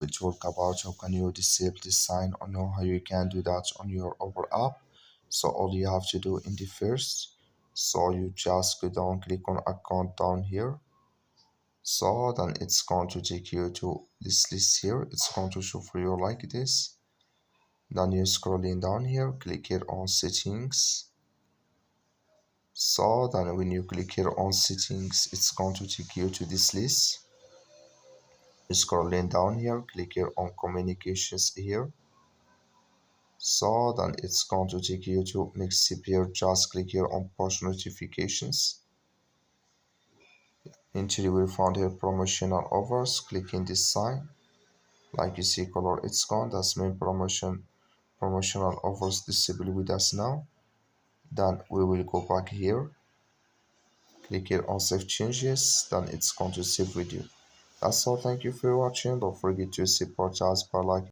talk about how can you disable this sign or know how you can do that on your over app. So all you have to do in the first, so you just go down, click on account down here. So then it's going to take you to this list here. It's going to show for you like this. Then you're scrolling down here, click here on settings. So then when you click here on settings, it's going to take you to this list. Scrolling down here, click here on communications here. So then it's going to take you to next step here. Just click here on push notifications. Until you will find here promotional offers. Click in this sign. Like you see color, it's gone. That's mean promotional offers disabled with us now. Then we will go back here. Click here on save changes. Then it's going to save with you. That's all. Thank you for watching. Don't forget to support us by liking.